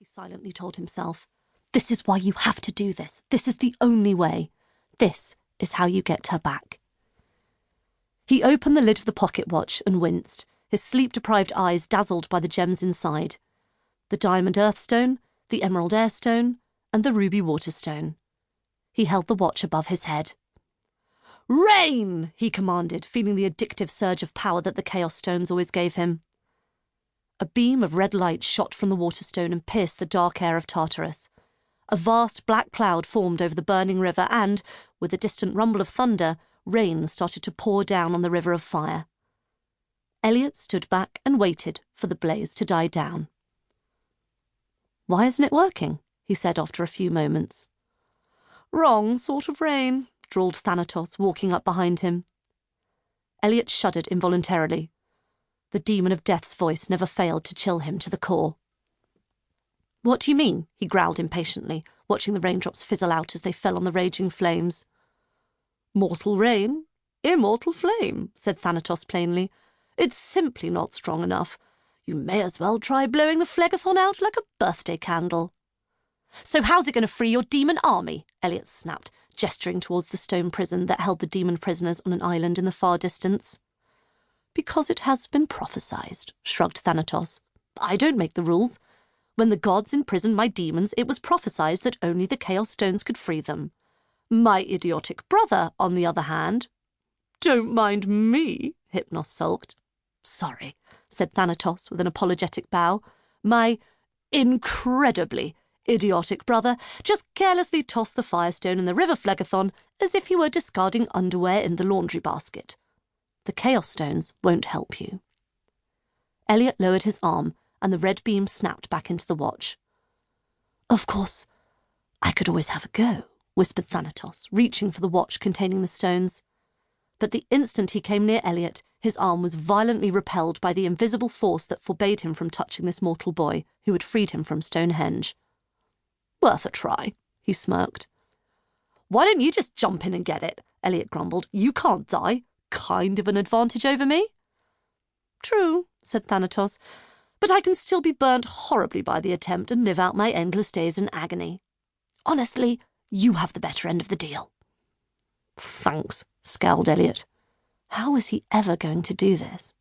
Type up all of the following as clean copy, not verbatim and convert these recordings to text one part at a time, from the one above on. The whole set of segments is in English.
silently told himself. This is why you have to do this. This is the only way. This is how you get her back. He opened the lid of the pocket watch and winced, his sleep-deprived eyes dazzled by the gems inside. The diamond earthstone, the emerald airstone, and the ruby waterstone. He held the watch above his head. "Rain!" he commanded, feeling the addictive surge of power that the chaos stones always gave him. A beam of red light shot from the waterstone and pierced the dark air of Tartarus. A vast black cloud formed over the burning river and, with a distant rumble of thunder, rain started to pour down on the river of fire. Elliot stood back and waited for the blaze to die down. "Why isn't it working?" he said after a few moments. "Wrong sort of rain," drawled Thanatos, walking up behind him. Elliot shuddered involuntarily. The demon of death's voice never failed to chill him to the core. "What do you mean?" he growled impatiently, watching the raindrops fizzle out as they fell on the raging flames. "Mortal rain, immortal flame," said Thanatos plainly. "It's simply not strong enough. You may as well try blowing the phlegathon out like a birthday candle." "So how's it going to free your demon army?" Elliot snapped, gesturing towards the stone prison that held the demon prisoners on an island in the far distance. "Because it has been prophesied," shrugged Thanatos. "I don't make the rules. When the gods imprisoned my demons, it was prophesied that only the Chaos Stones could free them. My idiotic brother, on the other hand—" "Don't mind me," Hypnos sulked. "Sorry," said Thanatos with an apologetic bow. "My incredibly idiotic brother just carelessly tossed the firestone in the river phlegathon as if he were discarding underwear in the laundry basket. The Chaos Stones won't help you." Elliot lowered his arm, and the red beam snapped back into the watch. "Of course, I could always have a go," whispered Thanatos, reaching for the watch containing the stones. But the instant he came near Elliot, his arm was violently repelled by the invisible force that forbade him from touching this mortal boy who had freed him from Stonehenge. "Worth a try," he smirked. "Why don't you just jump in and get it?" Elliot grumbled. "You can't die. Kind of an advantage over me." "True," said Thanatos, "but I can still be burnt horribly by the attempt and live out my endless days in agony. Honestly, you have the better end of the deal." "Thanks," scowled Elliot. How was he ever going to do this?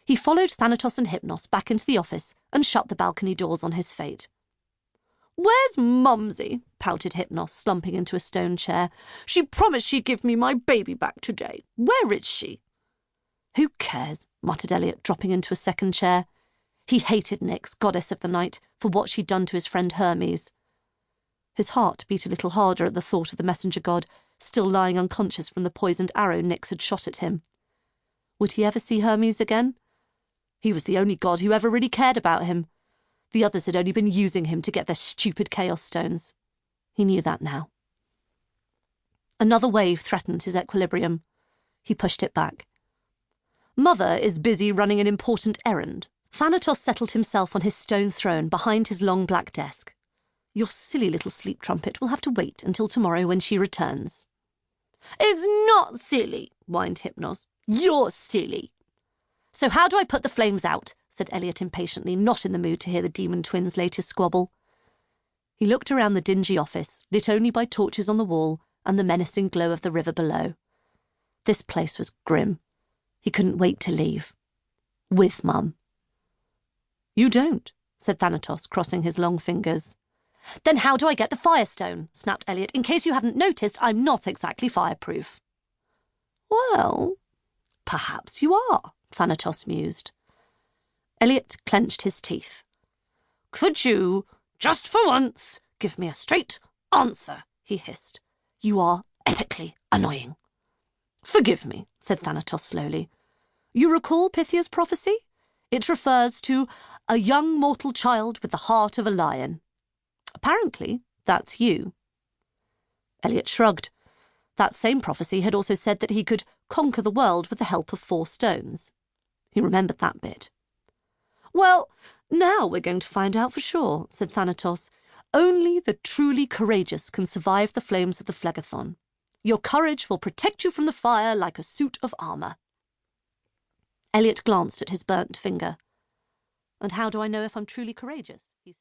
He followed Thanatos and Hypnos back into the office and shut the balcony doors on his fate. "Where's Mumsy?" pouted Hypnos, slumping into a stone chair. "She promised she'd give me my baby back today. Where is she?" "Who cares?" muttered Elliot, dropping into a second chair. He hated Nyx, goddess of the night, for what she'd done to his friend Hermes. His heart beat a little harder at the thought of the messenger god, still lying unconscious from the poisoned arrow Nyx had shot at him. Would he ever see Hermes again? He was the only god who ever really cared about him. The others had only been using him to get their stupid chaos stones. He knew that now. Another wave threatened his equilibrium. He pushed it back. "Mother is busy running an important errand." Thanatos settled himself on his stone throne behind his long black desk. "Your silly little sleep trumpet will have to wait until tomorrow when she returns." "It's not silly," whined Hypnos. "You're silly." "So how do I put the flames out?" said Elliot impatiently, not in the mood to hear the demon twins' latest squabble. He looked around the dingy office, lit only by torches on the wall and the menacing glow of the river below. This place was grim. He couldn't wait to leave. With Mum. "You don't," said Thanatos, crossing his long fingers. "Then how do I get the firestone?" snapped Elliot. "In case you haven't noticed, I'm not exactly fireproof." "Well, perhaps you are," Thanatos mused. Elliot clenched his teeth. "Could you, just for once, give me a straight answer?" he hissed. "You are epically annoying." "Forgive me," said Thanatos slowly. "You recall Pythia's prophecy? It refers to a young mortal child with the heart of a lion. Apparently, that's you." Elliot shrugged. That same prophecy had also said that he could conquer the world with the help of 4 stones. He remembered that bit. "Well, now we're going to find out for sure," said Thanatos. "Only the truly courageous can survive the flames of the phlegathon. Your courage will protect you from the fire like a suit of armour." Elliot glanced at his burnt finger. "And how do I know if I'm truly courageous?" he said.